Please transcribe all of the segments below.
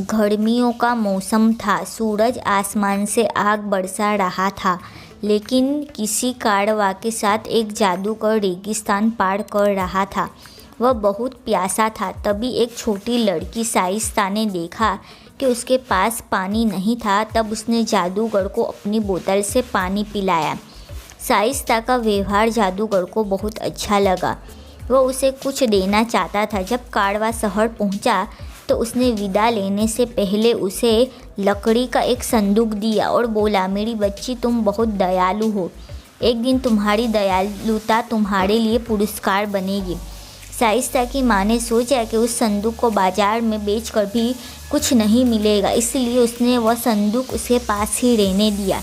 गर्मियों का मौसम था। सूरज आसमान से आग बरसा रहा था, लेकिन किसी कारवां के साथ एक जादूगर रेगिस्तान पार कर रहा था। वह बहुत प्यासा था। तभी एक छोटी लड़की शाइस्ता ने देखा कि उसके पास पानी नहीं था। तब उसने जादूगर को अपनी बोतल से पानी पिलाया। शाइस्ता का व्यवहार जादूगर को बहुत अच्छा लगा। वह उसे कुछ देना चाहता था। जब कारवां शहर पहुंचा तो उसने विदा लेने से पहले उसे लकड़ी का एक संदूक दिया और बोला, मेरी बच्ची, तुम बहुत दयालु हो। एक दिन तुम्हारी दयालुता तुम्हारे लिए पुरस्कार बनेगी। शाइस्ता की माँ ने सोचा कि उस संदूक को बाजार में बेचकर भी कुछ नहीं मिलेगा, इसलिए उसने वह संदूक उसके पास ही रहने दिया।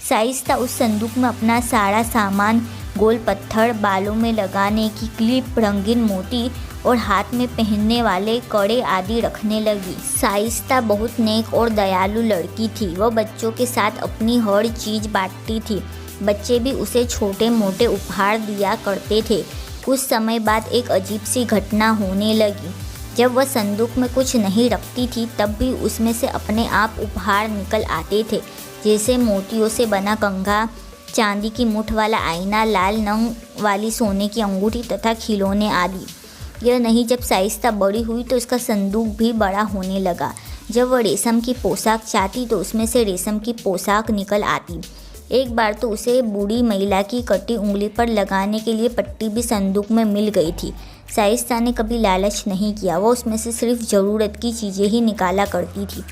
शाइस्ता उस संदूक में अपना सारा सामान, गोल पत्थर, बालों में लगाने की क्लिप, रंगीन मोती और हाथ में पहनने वाले कड़े आदि रखने लगी। शाइस्ता बहुत नेक और दयालु लड़की थी। वह बच्चों के साथ अपनी हर चीज़ बांटती थी। बच्चे भी उसे छोटे मोटे उपहार दिया करते थे। कुछ समय बाद एक अजीब सी घटना होने लगी। जब वह संदूक में कुछ नहीं रखती थी, तब भी उसमें से अपने आप उपहार निकल आते थे, जैसे मोतियों से बना कंघा, चांदी की मुठ वाला आईना, लाल नंग वाली सोने की अंगूठी तथा खिलौने आदि। यह नहीं, जब शाइस्ता बड़ी हुई तो उसका संदूक भी बड़ा होने लगा। जब वह रेशम की पोशाक चाहती तो उसमें से रेशम की पोशाक निकल आती। एक बार तो उसे बूढ़ी महिला की कटी उंगली पर लगाने के लिए पट्टी भी संदूक में मिल गई थी। शाइस्ता ने कभी लालच नहीं किया। वह उसमें से सिर्फ ज़रूरत की चीज़ें ही निकाला करती थी।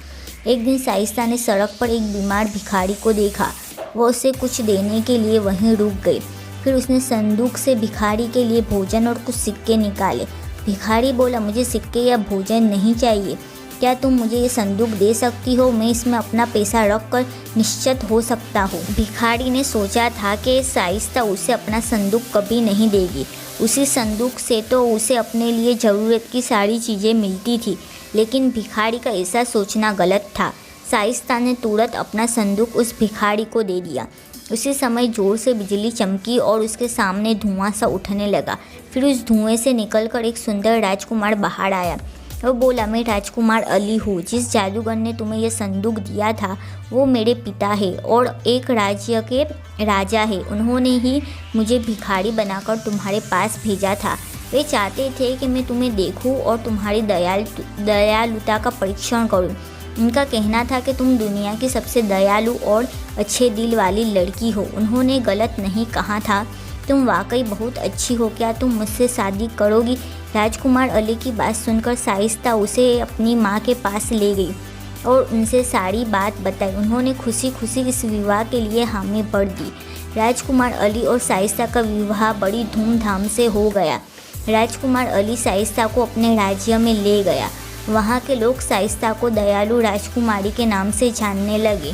एक दिन शाइस्ता ने सड़क पर एक बीमार भिखारी को देखा। वह उसे कुछ देने के लिए वहीं रुक गई। फिर उसने संदूक से भिखारी के लिए भोजन और कुछ सिक्के निकाले। भिखारी बोला, मुझे सिक्के या भोजन नहीं चाहिए। क्या तुम मुझे ये संदूक दे सकती हो? मैं इसमें अपना पैसा रख कर निश्चित हो सकता हूँ। भिखारी ने सोचा था कि शाइस्ता उसे अपना संदूक कभी नहीं देगी। उसी संदूक से तो उसे अपने लिए ज़रूरत की सारी चीज़ें मिलती थी। लेकिन भिखारी का ऐसा सोचना गलत था। शाइस्ता ने तुरंत अपना संदूक उस भिखारी को दे दिया। उसी समय जोर से बिजली चमकी और उसके सामने धुआं सा उठने लगा। फिर उस धुएं से निकलकर एक सुंदर राजकुमार बाहर आया। वो बोला, मैं राजकुमार अली हूँ। जिस जादूगर ने तुम्हें यह संदूक दिया था वो मेरे पिता है और एक राज्य के राजा है। उन्होंने ही मुझे भिखारी बनाकर तुम्हारे पास भेजा था। वे चाहते थे कि मैं तुम्हें देखूं और तुम्हारी दयालुता का परीक्षण करूं। उनका कहना था कि तुम दुनिया की सबसे दयालु और अच्छे दिल वाली लड़की हो। उन्होंने गलत नहीं कहा था। तुम वाकई बहुत अच्छी हो। क्या तुम मुझसे शादी करोगी? राजकुमार अली की बात सुनकर शाइस्ता उसे अपनी माँ के पास ले गई और उनसे सारी बात बताई। उन्होंने खुशी खुशी इस विवाह के लिए हामी भर दी। राजकुमार अली और शाइस्ता का विवाह बड़ी धूमधाम से हो गया। राजकुमार अली शाइस्ता को अपने राज्य में ले गया। वहाँ के लोग शाइस्ता को दयालु राजकुमारी के नाम से जानने लगे।